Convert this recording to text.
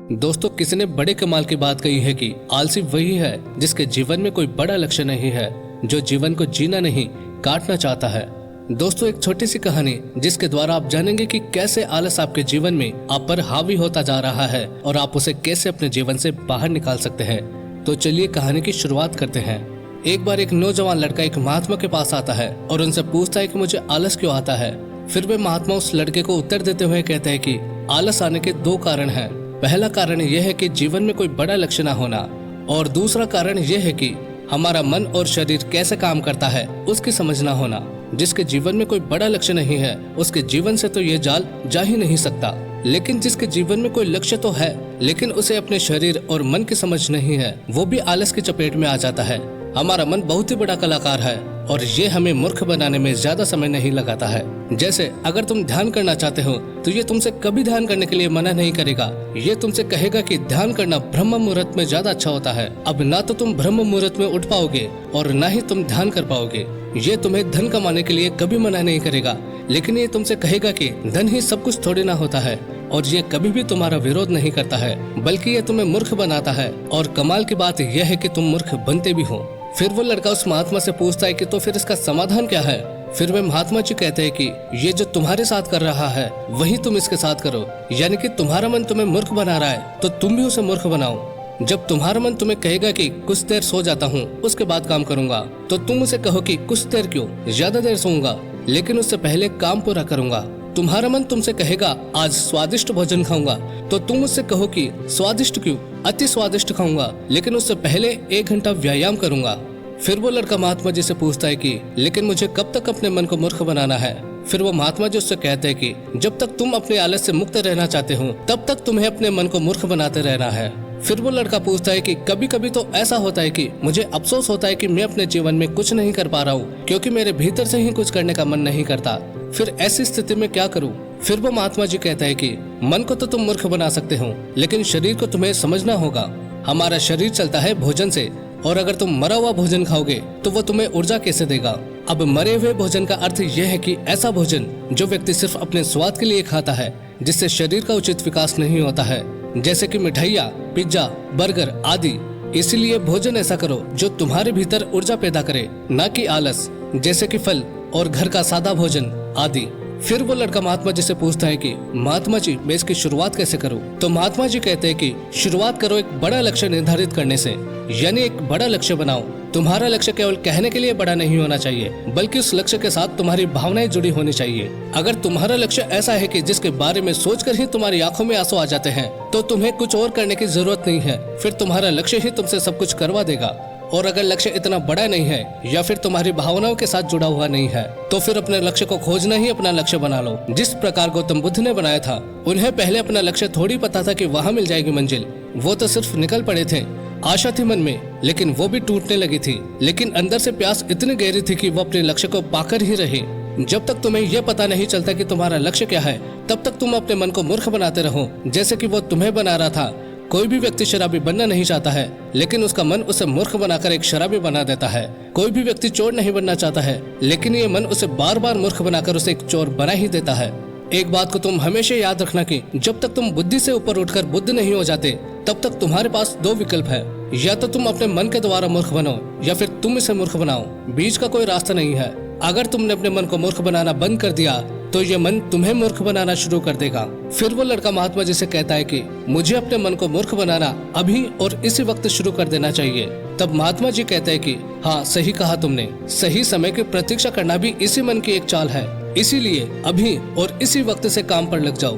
दोस्तों, किसी ने बड़े कमाल की बात कही है कि आलसी वही है जिसके जीवन में कोई बड़ा लक्ष्य नहीं है, जो जीवन को जीना नहीं काटना चाहता है। दोस्तों, एक छोटी सी कहानी जिसके द्वारा आप जानेंगे कि कैसे आलस आपके जीवन में आप पर हावी होता जा रहा है और आप उसे कैसे अपने जीवन से बाहर निकाल सकते हैं। तो चलिए कहानी की शुरुआत करते हैं। एक बार एक नौजवान लड़का एक महात्मा के पास आता है और उनसे पूछता है कि मुझे आलस क्यों आता है। फिर वे महात्मा उस लड़के को उत्तर देते हुए कहते हैं कि आलस आने के दो कारण हैं। पहला कारण यह है कि जीवन में कोई बड़ा लक्ष्य ना होना, और दूसरा कारण यह है कि हमारा मन और शरीर कैसे काम करता है उसकी समझ ना होना। जिसके जीवन में कोई बड़ा लक्ष्य नहीं है उसके जीवन से तो ये जाल जा ही नहीं सकता, लेकिन जिसके जीवन में कोई लक्ष्य तो है लेकिन उसे अपने शरीर और मन की समझ नहीं है, वो भी आलस की चपेट में आ जाता है। हमारा मन बहुत ही बड़ा कलाकार है और ये हमें मूर्ख बनाने में ज्यादा समय नहीं लगाता है। जैसे अगर तुम ध्यान करना चाहते हो तो ये तुमसे कभी ध्यान करने के लिए मना नहीं करेगा। ये तुमसे कहेगा कि ध्यान करना ब्रह्म मुहूर्त में ज्यादा अच्छा होता है। अब ना तो तुम ब्रह्म मुहूर्त में उठ पाओगे और ना ही तुम ध्यान कर पाओगे। ये तुम्हें धन कमाने के लिए कभी मना नहीं करेगा, लेकिन ये तुमसे कहेगा कि धन ही सब कुछ थोड़ी ना होता है। और ये कभी भी तुम्हारा विरोध नहीं करता है, बल्कि ये तुम्हें मूर्ख बनाता है। और कमाल की बात यह है कि तुम मूर्ख बनते भी हो। फिर वो लड़का उस महात्मा से पूछता है कि तो फिर इसका समाधान क्या है। फिर वे महात्मा जी कहते हैं कि ये जो तुम्हारे साथ कर रहा है वही तुम इसके साथ करो। यानी कि तुम्हारा मन तुम्हें मूर्ख बना रहा है तो तुम भी उसे मूर्ख बनाओ। जब तुम्हारा मन तुम्हें कहेगा कि कुछ देर सो जाता हूँ उसके बाद काम करूंगा, तो तुम उसे कहो कि कुछ देर क्यों, ज्यादा देर सोऊंगा लेकिन उससे पहले काम पूरा करूंगा। तुम्हारा मन तुमसे कहेगा आज स्वादिष्ट भोजन खाऊंगा, तो तुम उससे कहो कि स्वादिष्ट क्यों, अति स्वादिष्ट खाऊंगा लेकिन उससे पहले 1 घंटा व्यायाम करूंगा। फिर वो लड़का महात्मा जी से पूछता है कि लेकिन मुझे कब तक अपने मन को मूर्ख बनाना है। फिर वो महात्मा जी उससे कहते हैं कि जब तक तुम अपने आलस से मुक्त रहना चाहते हो तब तक तुम्हें अपने मन को मूर्ख बनाते रहना है। फिर वो लड़का पूछता है कि कभी कभी तो ऐसा होता है कि मुझे अफसोस होता है कि मैं अपने जीवन में कुछ नहीं कर पा रहा हूँ, क्योंकि मेरे भीतर से ही कुछ करने का मन नहीं करता। फिर ऐसी स्थिति में क्या करूँ। फिर वो महात्मा जी कहता है कि मन को तो तुम मूर्ख बना सकते हो, लेकिन शरीर को तुम्हें समझना होगा। हमारा शरीर चलता है भोजन से, और अगर तुम मरा हुआ भोजन खाओगे तो वो तुम्हें ऊर्जा कैसे देगा। अब मरे हुए भोजन का अर्थ यह है कि ऐसा भोजन जो व्यक्ति सिर्फ अपने स्वाद के लिए खाता है, जिससे शरीर का उचित विकास नहीं होता है, जैसे कि मिठाइयाँ, पिज्जा, बर्गर आदि। इसीलिए भोजन ऐसा करो जो तुम्हारे भीतर ऊर्जा पैदा करे, न कि आलस, जैसे कि फल और घर का सादा भोजन आदि। फिर वो लड़का महात्मा जी से पूछता है कि महात्मा जी मैं इसकी शुरुआत कैसे करूं। तो महात्मा जी कहते हैं कि शुरुआत करो एक बड़ा लक्ष्य निर्धारित करने से, यानी एक बड़ा लक्ष्य बनाओ। तुम्हारा लक्ष्य केवल कहने के लिए बड़ा नहीं होना चाहिए, बल्कि उस लक्ष्य के साथ तुम्हारी भावनाएं जुड़ी होनी चाहिए। अगर तुम्हारा लक्ष्य ऐसा है कि जिसके बारे में सोचकर ही तुम्हारी आंखों में आंसू आ जाते हैं, तो तुम्हें कुछ और करने की जरूरत नहीं है। फिर तुम्हारा लक्ष्य ही तुमसे सब कुछ करवा देगा। और अगर लक्ष्य इतना बड़ा नहीं है या फिर तुम्हारी भावनाओं के साथ जुड़ा हुआ नहीं है, तो फिर अपने लक्ष्य को खोजना ही अपना लक्ष्य बना लो। जिस प्रकार गौतम बुद्ध ने बनाया था, उन्हें पहले अपना लक्ष्य थोड़ी पता था कि वहाँ मिल जाएगी मंजिल। वो तो सिर्फ निकल पड़े थे, आशा थी मन में, लेकिन वो भी टूटने लगी थी। लेकिन अंदर से प्यास इतनी गहरी थी कि वो अपने लक्ष्य को पाकर ही रहे। जब तक तुम्हें यह पता नहीं चलता कि तुम्हारा लक्ष्य क्या है, तब तक तुम अपने मन को मूर्ख बनाते रहो, जैसे कि वो तुम्हें बना रहा था। कोई भी व्यक्ति शराबी बनना नहीं चाहता है, लेकिन उसका मन उसे मूर्ख बनाकर एक शराबी बना देता है। कोई भी व्यक्ति चोर नहीं बनना चाहता है, लेकिन ये मन उसे बार बार मूर्ख बनाकर उसे एक चोर बना ही देता है। एक बात को तुम हमेशा याद रखना कि जब तक तुम बुद्धि से ऊपर उठकर बुद्ध नहीं हो जाते, तब तक तुम्हारे पास 2 विकल्प है। या तो तुम अपने मन के द्वारा मूर्ख बनो, या फिर तुम इसे मूर्ख बनाओ। बीच का कोई रास्ता नहीं है। अगर तुमने अपने मन को मूर्ख बनाना बंद कर दिया तो ये मन तुम्हें मूर्ख बनाना शुरू कर देगा। फिर वो लड़का महात्मा जी से कहता है कि मुझे अपने मन को मूर्ख बनाना अभी और इसी वक्त शुरू कर देना चाहिए। तब महात्मा जी कहते हैं कि हाँ, सही कहा तुमने। सही समय की प्रतीक्षा करना भी इसी मन की एक चाल है। इसीलिए अभी और इसी वक्त से काम पर लग जाओ।